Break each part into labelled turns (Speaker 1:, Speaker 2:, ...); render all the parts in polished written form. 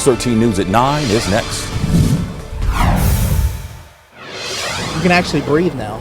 Speaker 1: Fox 13 News at 9 is next.
Speaker 2: You can actually breathe now.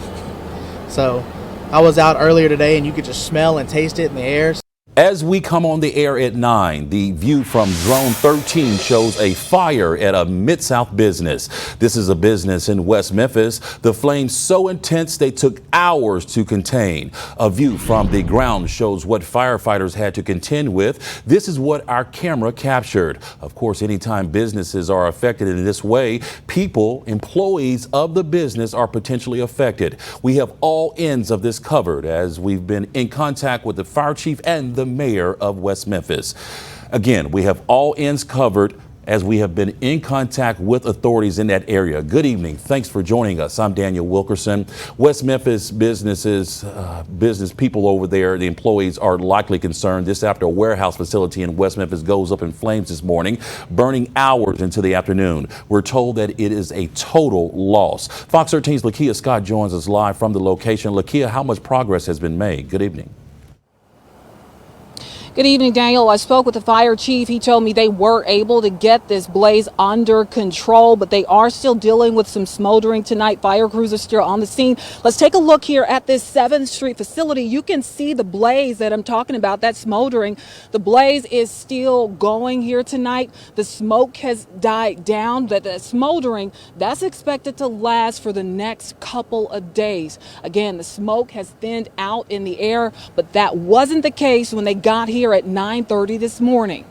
Speaker 2: So I was out earlier today and you could just smell and taste it in the air.
Speaker 1: As we come on the air at 9, the view from Drone 13 shows a fire at a Mid-South business. This is a business in West Memphis. The flames so intense they took hours to contain. A view from the ground shows what firefighters had to contend with. This is what our camera captured. Of course, anytime businesses are affected in this way, people, employees of the business are potentially affected. We have all ends of this covered as we've been in contact with the fire chief and the mayor of West Memphis. Again, we have all ends covered as we have been in contact with authorities in that area. Good evening. Thanks for joining us. I'm Daniel Wilkerson. West Memphis businesses, business people over there, the employees are likely concerned. This after a warehouse facility in West Memphis goes up in flames this morning, burning hours into the afternoon. We're told that it is a total loss. Fox 13's Lakia Scott joins us live from the location. Lakia, how much progress has been made? Good evening.
Speaker 3: Good evening, Daniel. I spoke with the fire chief. He told me they were able to get this blaze under control, but they are still dealing with some smoldering tonight. Fire crews are still on the scene. Let's take a look here at this 7th Street facility. You can see the blaze that I'm talking about, that smoldering. The blaze is still going here tonight. The smoke has died down, but the smoldering, that's expected to last for the next couple of days. Again, the smoke has thinned out in the air, but that wasn't the case when they got here at 9:30 this morning.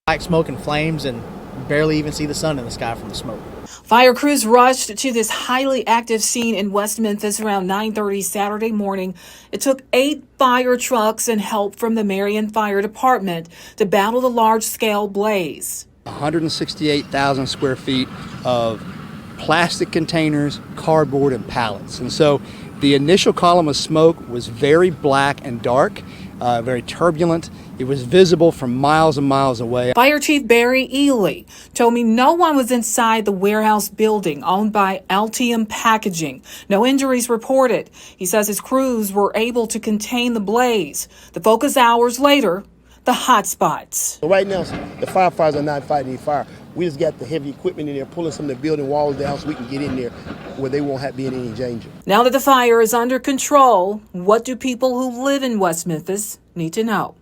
Speaker 2: Black smoke and flames, and barely even see the sun in the sky from the smoke.
Speaker 3: Fire crews rushed to this highly active scene in West Memphis around 9:30 Saturday morning. It took 8 fire trucks and help from the Marion Fire Department to battle the large-scale blaze.
Speaker 4: 168,000 square feet of plastic containers, cardboard, and pallets. And so the initial column of smoke was very black and dark. Very turbulent. It was visible from miles and miles away.
Speaker 3: Fire Chief Barry Ely told me no one was inside the warehouse building owned by Altium Packaging. No injuries reported. He says his crews were able to contain the blaze. The focus hours later, the hot spots.
Speaker 5: So right now, the firefighters are not fighting any fire. We just got the heavy equipment in there, pulling some of the building walls down so we can get in there where they won't be in any danger.
Speaker 3: Now that the fire is under control, what do people who live in West Memphis need to know?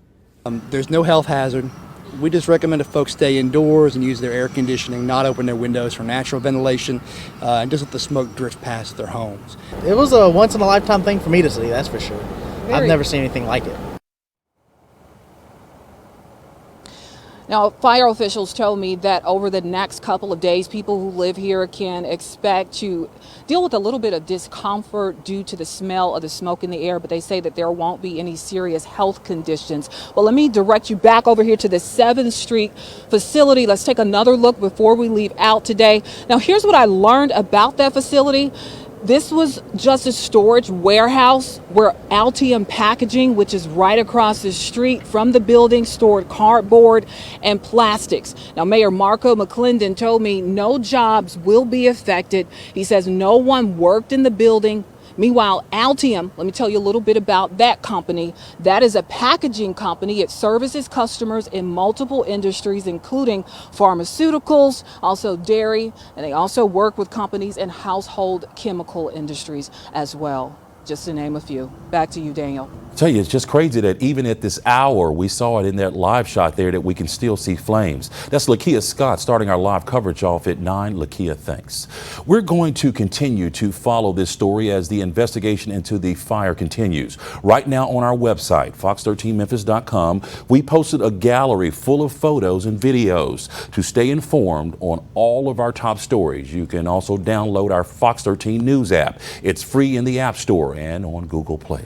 Speaker 4: There's no health hazard. We just recommend that folks stay indoors and use their air conditioning, not open their windows for natural ventilation, and just let the smoke drift past their homes.
Speaker 2: It was a once-in-a-lifetime thing for me to see, that's for sure. I've never seen anything like it.
Speaker 3: Now, fire officials told me that over the next couple of days, people who live here can expect to deal with a little bit of discomfort due to the smell of the smoke in the air, but they say that there won't be any serious health conditions. Well, let me direct you back over here to the 7th Street facility. Let's take another look before we leave out today. Now, here's what I learned about that facility. This was just a storage warehouse where Altium Packaging, which is right across the street from the building, stored cardboard and plastics. Now, Mayor Marco McClendon told me no jobs will be affected. He says no one worked in the building. Meanwhile, Altium, let me tell you a little bit about that company. That is a packaging company. It services customers in multiple industries, including pharmaceuticals, also dairy, and they also work with companies in household chemical industries as well, just to name a few. Back to you, Daniel.
Speaker 1: I tell you, it's just crazy that even at this hour, we saw it in that live shot there that we can still see flames. That's Lakia Scott starting our live coverage off at 9. Lakia, thanks. We're going to continue to follow this story as the investigation into the fire continues. Right now on our website, fox13memphis.com, we posted a gallery full of photos and videos to stay informed on all of our top stories. You can also download our Fox 13 News app. It's free in the App Store and on Google Play.